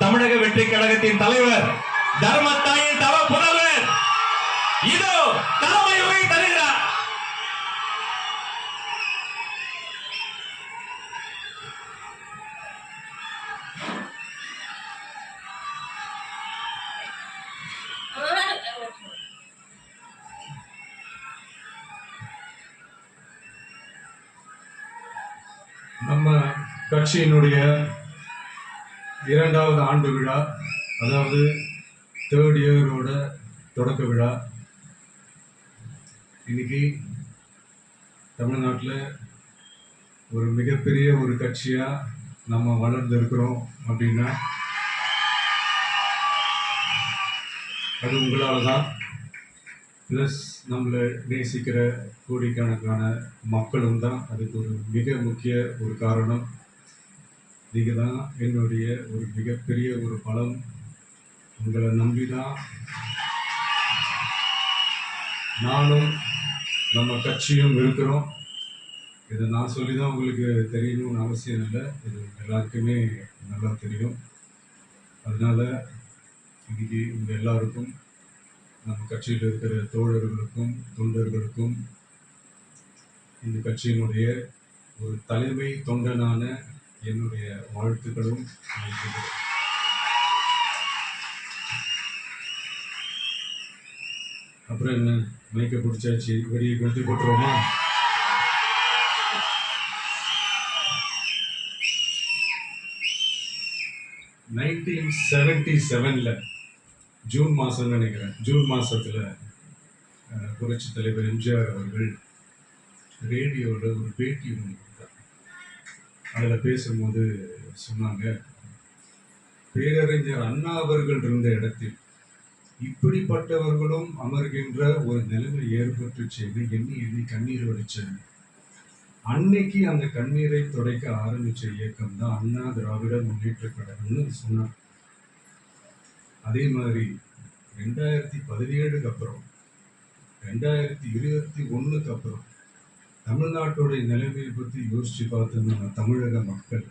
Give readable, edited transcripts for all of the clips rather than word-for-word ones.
தமிழக வெற்றி கழகத்தின் தலைவர் தர்மத்தாயின் தவ புதல்வர் இதோ தலைமை உரை தருகிறார். நம்ம கட்சியினுடைய 2வது ஆண்டு விழா, அதாவது 3rd இயரோட தொடக்க விழா இன்னைக்கு தமிழ்நாட்டில் ஒரு மிகப்பெரிய ஒரு கட்சியாக நம்ம வளர்ந்துருக்கிறோம் அப்படின்னா அது உங்களால் தான். ப்ளஸ் நம்மளை நேசிக்கிற கோடிக்கணக்கான மக்களும் தான் அதுக்கு ஒரு மிக முக்கிய ஒரு காரணம். நீங்கள் தான் என்னுடைய ஒரு மிகப்பெரிய ஒரு பலம். உங்களை நம்பி தான் நானும் நம்ம கட்சியும் இருக்கிறோம். இதை நான் சொல்லி தான் உங்களுக்கு தெரியணும்னு அவசியம் இல்லை, இது எல்லாருக்குமே நல்லா தெரியும். அதனால் இன்னைக்கு உங்கள் எல்லாருக்கும், நம்ம கட்சியில் இருக்கிற தோழர்களுக்கும் தொண்டர்களுக்கும், இந்த கட்சியினுடைய ஒரு தலைமை தொண்டனான என்னுடைய வாழ்த்துக்களும் நல்கிறேன். அப்புறம் என்ன, மைக்க பிடிச்சாச்சு, வெடியை கொளுத்தி போட்டுருவோமா? (1977) ஜூன் மாதம் நினைக்கிறேன், ஜூன் மாதத்தில் புரட்சி தலைவர் எம்ஜிஆர் அவர்கள் ரேடியோவில் ஒரு பேட்டி ஒன்று கொடுத்தார். அதில் பேசும்போது சொன்னாங்க, பேரறிஞர் அண்ணா அவர்கள் இருந்த இடத்தில் இப்படிப்பட்டவர்களும் அமர்கின்ற ஒரு நிலைமை ஏற்பட்டுச்சுன்னு எண்ணி எண்ணி கண்ணீர் வடிச்சேன். அன்னைக்கு அந்த கண்ணீரை துடைக்க ஆரம்பிச்ச இயக்கம் தான் அண்ணா திராவிட முன்னேற்ற கழகம்னு சொன்னார். அதே மாதிரி 2017 அப்புறம் 2021 அப்புறம் தமிழ்நாட்டுடைய நிலைமையை பற்றி யோசிச்சு பார்த்தோம்னா தமிழக மக்கள்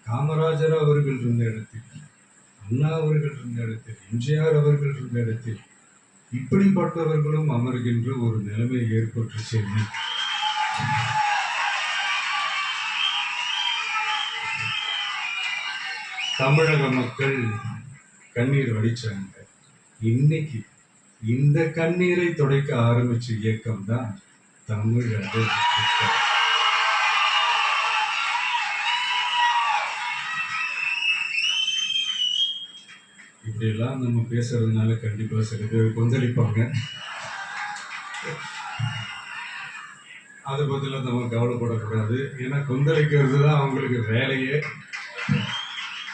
காமராஜர் அவர்கள் இருந்த இடத்தில், அண்ணா அவர்கள் இருந்த இடத்தில், எம்ஜிஆர் அவர்கள் இருந்த இடத்தில் இப்படிப்பட்டவர்களும் அமர்கின்ற ஒரு நிலைமை ஏற்பட்டுச்சு. தமிழக மக்கள் கண்ணீர் வடிச்சாங்க. இன்னைக்கு இந்த கண்ணீரை துடைக்க ஆரம்பிச்ச இயக்கம் தான் தமிழக. இப்படியெல்லாம் நம்ம பேசுறதுனால கண்டிப்பா சில பேர் கொந்தளிப்பாங்க. அதை பத்திலாம் நம்ம கவலைப்படக்கூடாது. ஏன்னா கொந்தளிக்கிறது தான் அவங்களுக்கு வேலையே.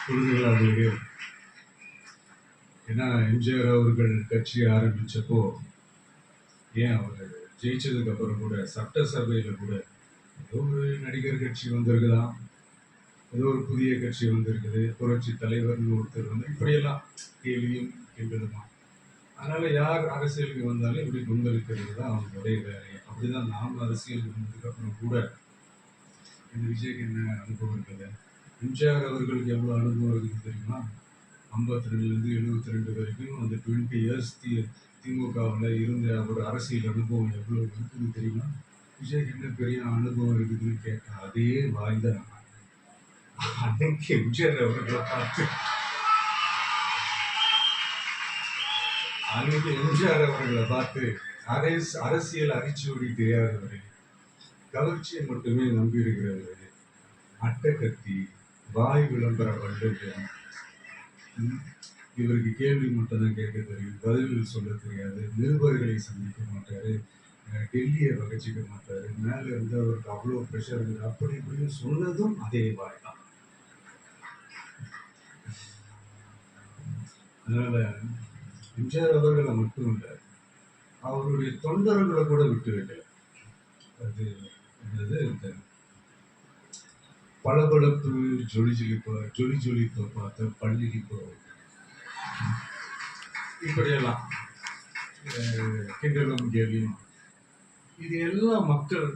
புரிஞ்சுங்களா அவங்களுக்கு? ஏன்னா எம்ஜிஆர் அவர்கள் கட்சி ஆரம்பிச்சப்போ, ஏன் அவர் ஜெயிச்சதுக்கு அப்புறம் கூட சட்டசபையில் கூட ஏதோ ஒரு நடிகர் கட்சி வந்திருக்குதான், ஏதோ ஒரு புதிய கட்சி வந்திருக்குது, புரட்சி தலைவர்னு ஒருத்தர் வந்து, இப்படியெல்லாம் கேள்வியும் கிண்டலுமா. அதனால யார் அரசியலுக்கு வந்தாலும் இப்படி கொந்தளிக்கிறது தான் அவங்களுடைய வேலையை. அப்படிதான் நாம் அரசியலுக்கு வந்ததுக்கு அப்புறம் கூட இந்த விஜய்க்கு என்ன அனுபவம் இருக்குது, எம்ஜிஆர் அவர்களுக்கு எவ்வளோ அனுபவம் இருக்குது தெரியுமா? 52லேருந்து 72 வரைக்கும் அந்த 20 இயர்ஸ் திமுகவில் இருந்த ஒரு அரசியல் அனுபவம் எவ்வளோ இருக்குன்னு தெரியுமா? விஜய்க்கு என்ன பெரிய அனுபவம் இருக்குதுன்னு கேட்டா அதே வாய்ந்த அன்னைக்கு எம்ஜிஆர் அவர்களை பார்த்து, அன்னைக்கு எம்ஜிஆர் அவர்களை பார்த்து அரசியல் அரிச்சுவடி தெரியாதவரை, கவர்ச்சியை மட்டுமே நம்பி இருக்கிறவரை, அட்டக்கத்தி வாய் விளம்பர வல்லுநர், இவருக்கு கேள்வி மட்டும் தான் கேட்க தெரியும், பதில்கள் சொல்ல தெரியாது, நிருபர்களை சந்திக்க மாட்டாரு, டெல்லியை வகச்சிக்க மாட்டாரு, மேல இருந்து அவருக்கு அவ்வளோ ப்ரெஷர் இருக்குது, அப்படி இப்படின்னு சொன்னதும் அதே வாய் தான். அதனால எம்ஜிஆர் அவர்களை மட்டும் இல்லை, அவருடைய தொண்டர்களை கூட விட்டு வைக்கல. அது என்னது, இந்த பளபளப்பு ஜொலி ஜொலிப்பை பார்த்த பள்ளிப்போ, இப்படியெல்லாம் கிண்டலும் கேலியும், இது எல்லாம் மக்கள்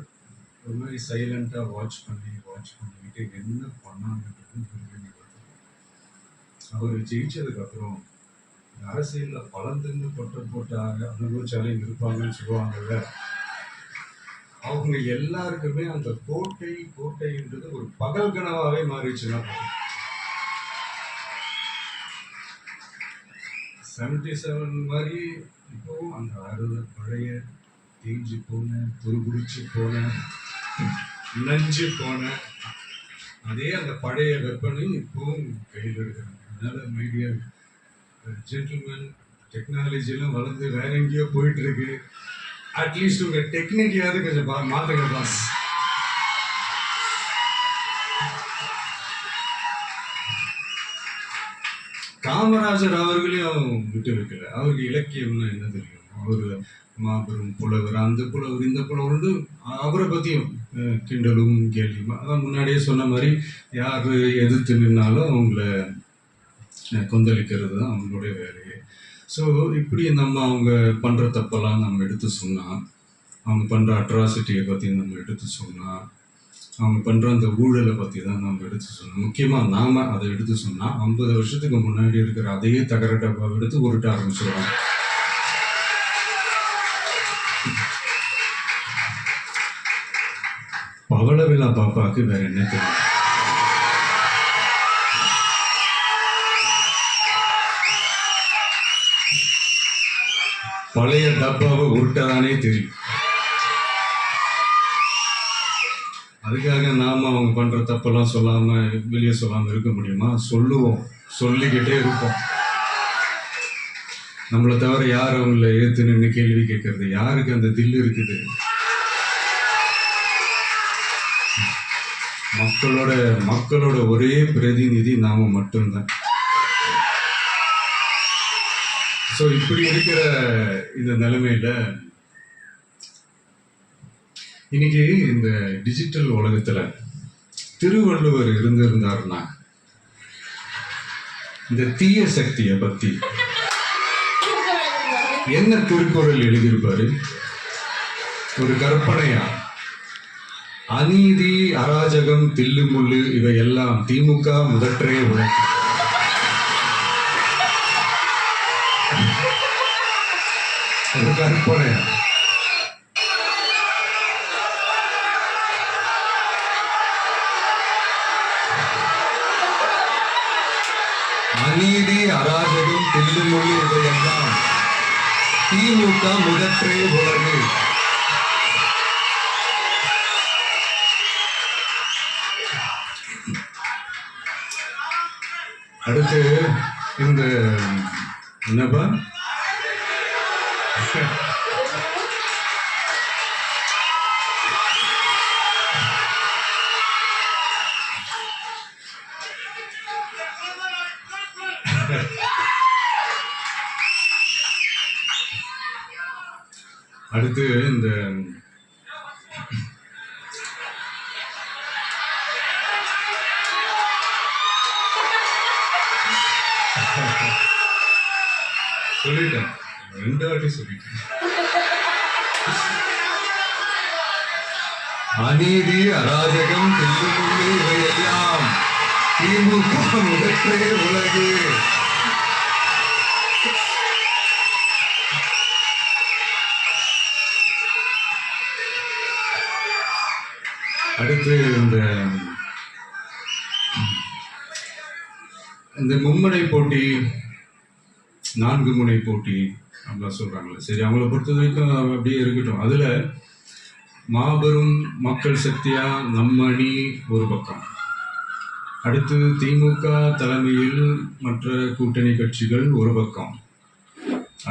ஒரு மாதிரி சைலண்டாக வாட்ச் பண்ணிக்கிட்டு என்ன பண்ணாங்கன்றது. அவர் ஜெயிச்சதுக்கு அப்புறம் அரசியல்ல பலந்துன்னு பட்டம் போட்ட அனுபவிச்சாலையும் இருப்பாங்கன்னு சொல்லுவாங்கல்ல, அவங்க எல்லாருக்குமே அந்த கோட்டைன்றது ஒரு பகல் கனவாவே மாறிடுச்சுன்னா 77 மாதிரி இப்போவும் அந்த பழைய தேஞ்சு போன துருபிடிச்சு போன நஞ்சு போன அதே அந்த பழைய வெப்பனை இப்பவும் கையில் எடுக்கிறாங்க. அதனால மீடியா ஜென்டில்மேன் டெக்னாலஜிலாம் வளர்ந்து வேற எங்கேயோ போயிட்டு இருக்கு. அட்லீஸ்ட் உங்க டெக்னிக்கையாவது கொஞ்சம் மாத்துங்க. காமராஜர் அவர்களையும் விட்டு வைக்கல. அவருக்கு இலக்கியம்னா என்ன தெரியும்? அவரு மாபெரும் புலவர், அந்த புலவர் இந்த புலவர், அவரை பத்தியும் கிண்டலும் கேள்வியுமா. அதான் முன்னாடியே சொன்ன மாதிரி யாரு எதிர்த்து நின்னாலும் அவங்கள கொந்தளிக்கிறது தான் அவங்களுடைய வேலையே. ஸோ இப்படி அவங்க பண்ற தப்பெல்லாம் நம்ம எடுத்து சொன்னா, அவங்க பண்ற அட்ராசிட்டியை பத்தி நம்ம எடுத்து சொன்னா, அவங்க பண்ற அந்த ஊழலை பத்தி தான் நம்ம எடுத்து சொன்னோம். முக்கியமா நாம அதை எடுத்து சொன்னா 50 வருஷத்துக்கு முன்னாடி இருக்கிற அதே தகர டப்பாவை எடுத்து உருட்ட ஆரம்பிச்சிடுவாங்க. பவளவிழா பாப்பாக்கு வேற என்ன தெரியும்? பழைய டப்பாவை உருட்டதானே தெரியும். அதுக்காக நாம அவங்க பண்ற தப்பெல்லாம் சொல்லாம வெளியே சொல்லாம இருக்க முடியுமா? சொல்லுவோம், சொல்லிக்கிட்டே இருப்போம். நம்மளை தவிர யார் அவங்கள ஏத்து நின்று கேள்வி கேட்கறது? யாருக்கு அந்த தில்லு இருக்குது? மக்களோட ஒரே பிரதிநிதி நாம மட்டும்தான். ஸோ இப்படி இருக்கிற இந்த நிலைமையில இன்னைக்கு இந்த டிஜிட்டல் உலகத்துல திருவள்ளுவர் இருந்திருந்தாருன்னா இந்த தீய சக்தியை பத்தி என்ன திருக்குறள் எழுதியிருப்பாரு? ஒரு கற்பனையா, அநீதி, அராஜகம், தில்லுமுள்ளு இவையெல்லாம் திமுக முதற்றே உழைக்கும். ஒரு கற்பனையா. அநீதி, அராஜகம், தில்லுமுள்ளு இவையெல்லாம் திமுக முதற்றே உலகு. அடுத்து இந்த என்னப்பா அடுத்து இந்த சொல்லிட்டேன், 2 வாட்டி சொல்லிட்டேன். அநீதி, அராஜகம், தில்லுமுள்ளு இவையெல்லாம் திமுக முதற்றே உலகு. அடுத்து இந்த மும்முனை போட்டி, 4 முனை போட்டி அப்படிலாம் சொல்றாங்களே, சரி அவங்கள பொறுத்த வரைக்கும் அப்படியே இருக்கட்டும். அதுல மாபெரும் மக்கள் சக்தியா நம்ம அணி ஒரு பக்கம், அடுத்து திமுக தலைமையில் மற்ற கூட்டணி கட்சிகள் ஒரு பக்கம்,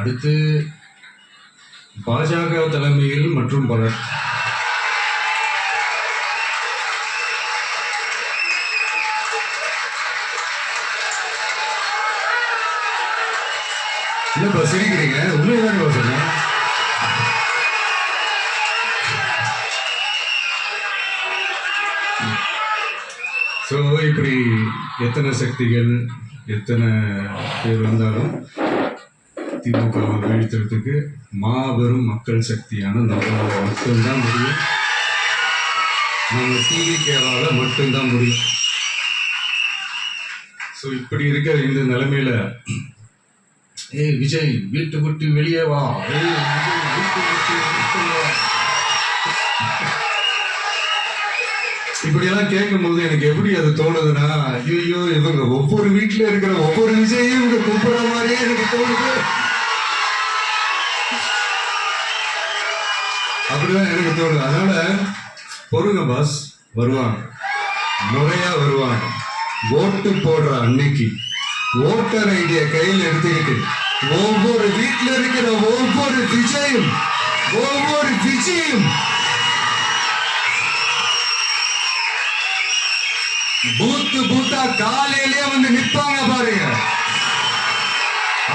அடுத்து பாஜக தலைமையில் மற்றும் பலர். என்னப்பா சிரிக்கிறீங்க? உண்மைதான் சொன்னேன். ஸோ இப்படி எத்தனை சக்திகள் எத்தனை பேர் வந்தாலும் திமுகவை வீழ்த்துறதுக்கு மாபெரும் மக்கள் சக்தியான நம்மளால மட்டும்தான் முடியும். நம்ம டிவிகேவால மட்டும்தான் முடியும். ஸோ ஸோ இப்படி இருக்கிற இந்த நிலைமையில ஏய் விஜய் வீட்டு விட்டு வெளியே வா, ஏய் விஜய் வீட்டு விட்டு வெளியே வா. இப்படியெல்லாம் கேட்கும்போது எனக்கு எப்படி அது தோணுதுன்னா, ஐயோ இவங்க ஒவ்வொரு வீட்டுல இருக்கிற ஒவ்வொரு விஜயும் இவங்க கூப்பிடுற மாதிரியே எனக்கு தோணுது. அப்படிதான் எனக்கு தோணுது. அதனால பொறுங்க பாஸ், வருவாங்க, முறையா வருவாங்க. ஓட்டு போடுற அன்னைக்கு ஓட்டர் ஐடிய கையில் எடுத்துக்கிட்டு ஒவ்வொரு வீட்டுல இருக்கிற ஒவ்வொரு விஜயும் பூத்தா காலையிலேயே வந்து நிற்பாங்க பாருங்க.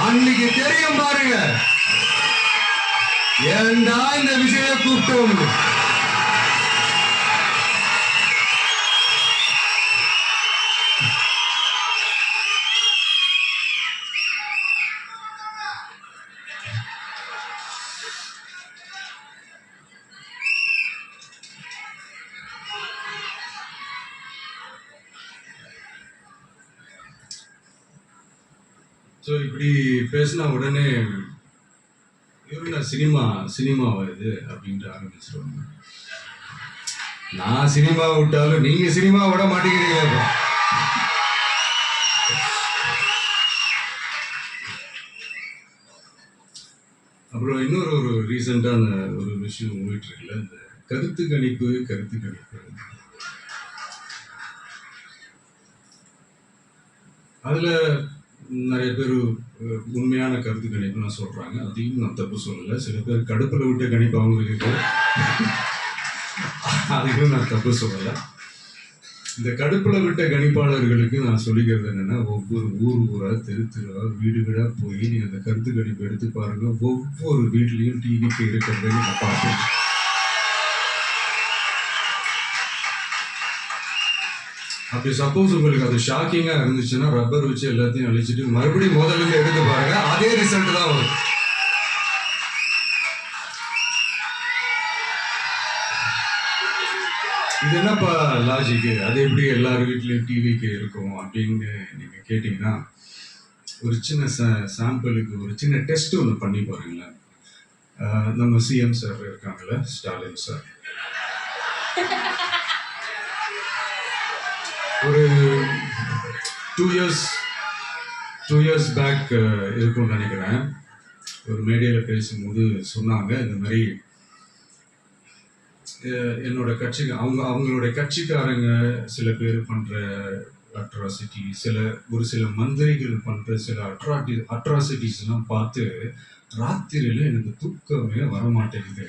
அன்னைக்கு தெரியும் பாருங்க, ஏண்டா இந்த விஜய கூப்பிட்டோம். ஸோ இப்படி பேசினா உடனே இவரு நான் சினிமா வருது அப்படின்ட்டு ஆரம்பிச்சிருவாங்க. நான் சினிமா விட்டாலும் நீங்க சினிமா விட மாட்டேங்கிறீங்க. அப்புறம் இன்னொரு ரீசெண்டான ஒரு விஷயம் போயிட்டு இருக்குல்ல, இந்த கருத்து கணிப்பு. அதுல நிறைய பேர் உண்மையான கருத்து கணிப்பு நான் சொல்றாங்க, அதையும் நான் தப்பு சொல்லலை. சில பேர் கடுப்புல விட்ட கணிப்பு அவங்களுக்கு, அதையும் நான் தப்பு சொல்லலை. இந்த கடுப்புல விட்ட கணிப்பாளர்களுக்கு நான் சொல்லிக்கிறது என்னன்னா, ஒவ்வொரு ஊரா தெருவா வீடா போய் நீங்க அந்த கருத்து கணிப்பு எடுத்து பாருங்க. ஒவ்வொரு வீட்லயும் டிவிக்கு இருக்கிறத நீங்க பார்ப்பீங்க. அப்படி சப்போஸ் உங்களுக்கு அது ஷாக்கிங்கா இருந்துச்சுன்னா ரப்பர் வச்சு எல்லாத்தையும் அழிச்சிட்டு மறுபடியும் முதல்ல இருந்து எடுத்து பாருங்க, அதே ரிசல்ட் தான் வரும். இது என்னப்பா லாஜிக்கு, அது எப்படி எல்லார் வீட்லயும் டிவிக்கு இருக்கும் அப்படின்னு நீங்க கேட்டீங்கன்னா, ஒரு சின்ன சாம்பிளுக்கு ஒரு சின்ன டெஸ்ட் ஒன்று பண்ணி பாருங்களேன். நம்ம சிஎம் சார் இருக்காங்கல்ல, ஸ்டாலின் சார், ஒரு 2 years பேக் இருக்கும்னு நினைக்கிறேன். ஒரு மேடையில் பேசும்போது சொன்னாங்க, இந்த மாதிரி என்னோட கட்சிக்கு அவங்களுடைய கட்சிக்காரங்க சில பேர் பண்ற அட்ராசிட்டி, ஒரு சில மந்திரிகள் பண்ற சில அட்ராசிட்டிஸ் எல்லாம் பார்த்து ராத்திரியில எனக்கு தூக்கமே வரமாட்டேங்குது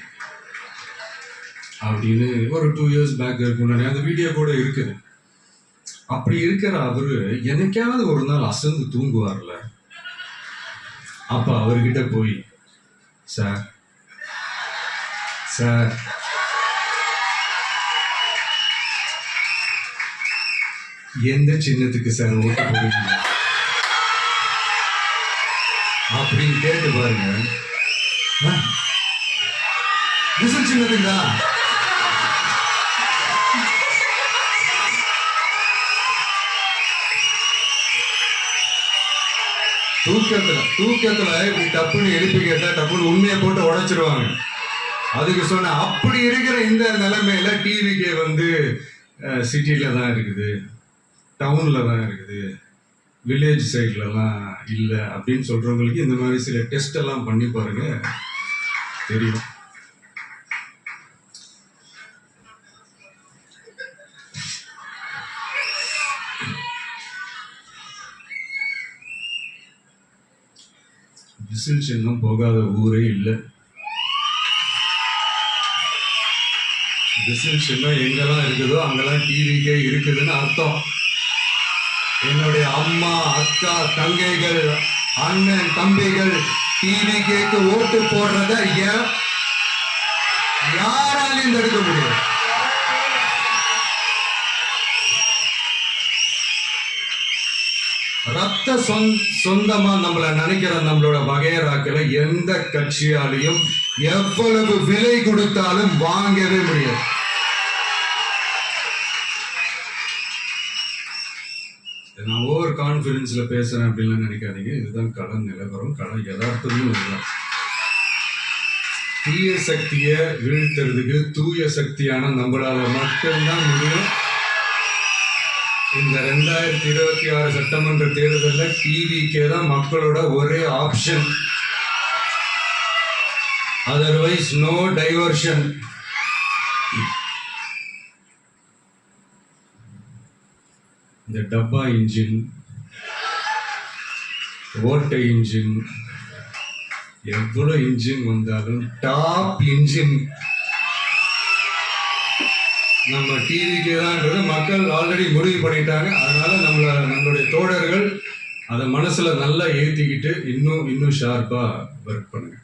அப்படின்னு ஒரு 2 years பேக் இருக்கும். அந்த வீடியோ கூட இருக்குது. அப்படி இருக்கிற அவரு என்னைக்காவது ஒரு நாள் அசந்து தூங்குவார்ல, அப்ப அவர்கிட்ட போய், சார் எந்த சின்னத்துக்கு சார் ஓட்டு போடுவீங்க அப்படின்னு கேட்டு பாருங்க. விசில் சின்னத்துக்குதா? தூக்கத்துல இப்படி டப்புன்னு எழுப்பி கேட்டா டப்புன்னு உண்மையை போட்டு உடைச்சிருவாங்க. அதுக்கு சொன்ன அப்படி இருக்கிற இந்த நிலைமையில டிவிக்கு வந்து சிட்டில தான் இருக்குது, டவுன்ல தான் இருக்குது, வில்லேஜ் சைட்லலாம் இல்லை அப்படின்னு சொல்றவங்களுக்கு இந்த மாதிரி சில டெஸ்ட் எல்லாம் பண்ணி பாருங்க, தெரியும். விசில் சின்னம் போகாத ஊரே இல்லை. விசில் சின்னம் எங்கெல்லாம் இருக்குதோ அங்கெல்லாம் டிவிக்கே இருக்குதுன்னு அர்த்தம். என்னுடைய அம்மா, அக்கா, தங்கைகள், அண்ணன், தம்பிகள் டிவிக்கு ஓட்டு போடுறத யாராலையும் தடுக்க முடியும். ரத்த சொந்தமா நம்மள நினைக்கிற நம்மளோட வகையராக்களை எந்த கட்சியாலையும் எவ்வளவு விலை கொடுத்தாலும் வாங்கவே முடியாது. நான் ஓவர் கான்ஃபிடென்ஸ்ல பேசுறேன் அப்படின்லாம் நினைக்காதீங்க. இதுதான் கள நிலவரம், கள யதார்த்தமும் இதுதான். தீய சக்தியை வீழ்த்துறதுக்கு தூய சக்தியான நம்மளால மட்டும்தான் முடியும். இந்த 2026 சட்டமன்ற தேர்தலில் டிவிக்கே தான் மக்களோட ஒரே ஆப்ஷன். Otherwise no diversion. இந்த டப்பா இன்ஜின், ஓட்டை இன்ஜின், எவ்வளவு இன்ஜின் வந்தாலும் டாப் இன்ஜின் நம்ம டிவிக்கு தான்ன்றது மக்கள் ஆல்ரெடி முடிவு பண்ணிட்டாங்க. அதனால நம்மளுடைய தோழர்கள் அதை மனசுல நல்லா ஏத்திக்கிட்டு இன்னும் ஷார்ப்பா ஒர்க் பண்ணுங்க.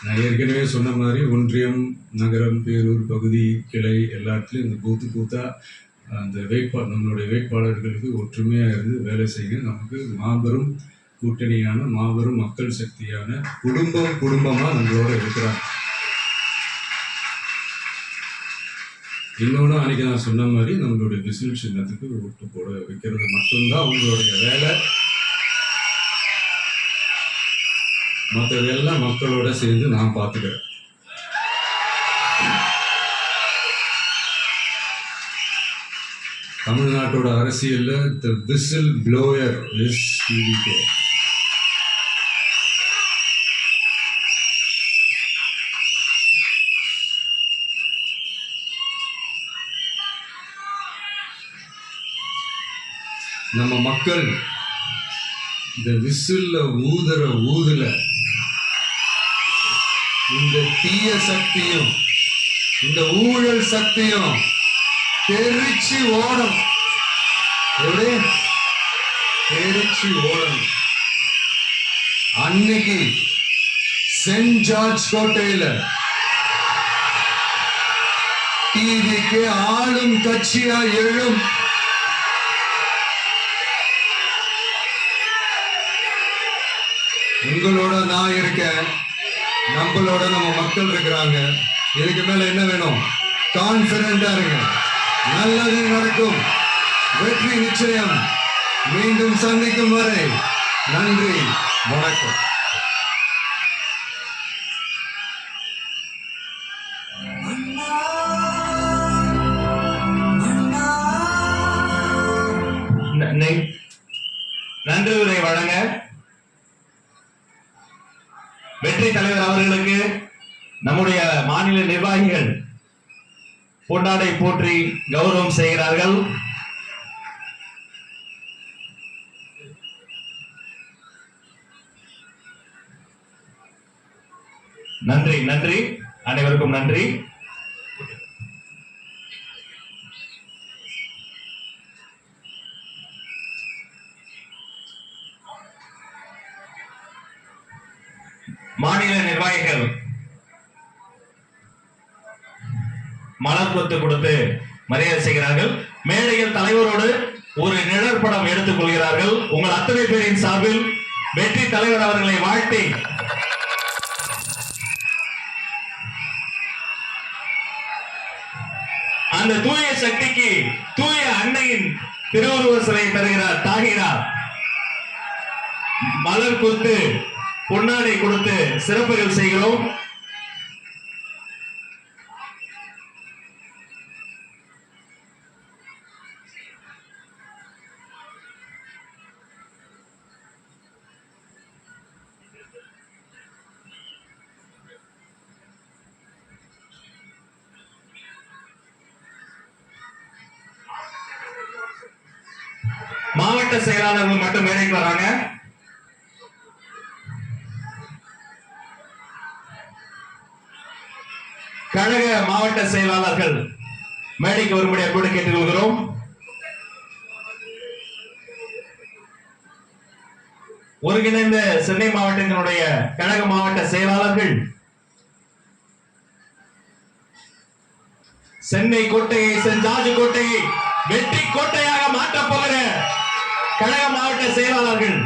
நான் ஏற்கனவே சொன்ன மாதிரி ஒன்றியம், நகரம், பேரூர், பகுதி, கிளை எல்லாத்துலயும் இந்த பூத்தா அந்த நம்மளுடைய வேட்பாளர்களுக்கு ஒற்றுமையா இருந்து வேலை செய்ய நமக்கு மாபெரும் கூட்டணியான மாபெரும் மக்கள் சக்தியான குடும்பமா நம்மளோட இருக்கிறாங்க. இன்னொன்று அன்னைக்கு நான் சொன்ன மாதிரி நம்மளுடைய விசில் சின்னத்துக்கு ஓட்டு போட வைக்கிறது மட்டும்தான் உங்களுடைய வேலை. மற்றதெல்லாம் மக்களோட சேர்ந்து நான் பார்த்துக்கிறேன். தமிழ்நாட்டோட அரசியல்ல தி விசில் ப்ளோயர் இஸ் டிவிகே. நம்ம மக்கள் இந்த விசில்ல ஊதுல இந்த தீய சக்தியும் இந்த ஊழல் சக்தியும் தெரிச்சு ஓடும். தெரிச்சு ஓடும். அன்னைக்கு சென்ட் ஜார்ஜ் கோட்டையில டிவிக்கு ஆளும் கட்சியா எழும். உங்களோட நான் இருக்கேன், நம்மளோட நம்ம மக்கள் இருக்கிறாங்க. இதுக்கு மேல என்ன வேணும்? கான்பிடண்டா இருங்க. நல்லது நடக்கும். வெற்றி நிச்சயம். மீண்டும் சந்திக்கும் வரை நன்றி, வணக்கம். நன்றி உரை வழங்க வெற்றி தலைவர் அவர்களுக்கு நம்முடைய மாநில நிர்வாகிகள் பொன்னாடை போற்றி கௌரவம் செய்கிறார்கள். நன்றி நன்றி, அனைவருக்கும் நன்றி. மாநில நிர்வாகிகள் மலர் கொத்து கொடுத்து மரியாதை செய்கிறார்கள். மேடையில் தலைவரோடு ஒரு நிழற்படம் எடுத்துக் கொள்கிறார்கள். உங்கள் அத்தனை பேரின் சார்பில் வெற்றி தலைவர் அவர்களை வாழ்த்தி அந்த தூய சக்திக்கு தூய அன்னையின் திருவுருவ சிலை தருகிறார் தாகிறார். மலர் கொத்து பொன்னாடை கொடுத்து சிறப்புகள் செய்கிறோம். மாவட்ட செயலாளர்கள் மட்டும் மேடைக்கு வராங்க. கழக மாவட்ட செயலாளர்கள் மேடைக்கு வரும்படி அன்போடு கேட்டுக்கொள்கிறோம். ஒருங்கிணைந்த சென்னை மாவட்டத்தினுடைய கழக மாவட்ட செயலாளர்கள் சென்னை கோட்டையை, சென்ட் ஜார்ஜ் கோட்டையை வெற்றி கோட்டையாக மாற்றப் போகிற கழக மாவட்ட செயலாளர்கள்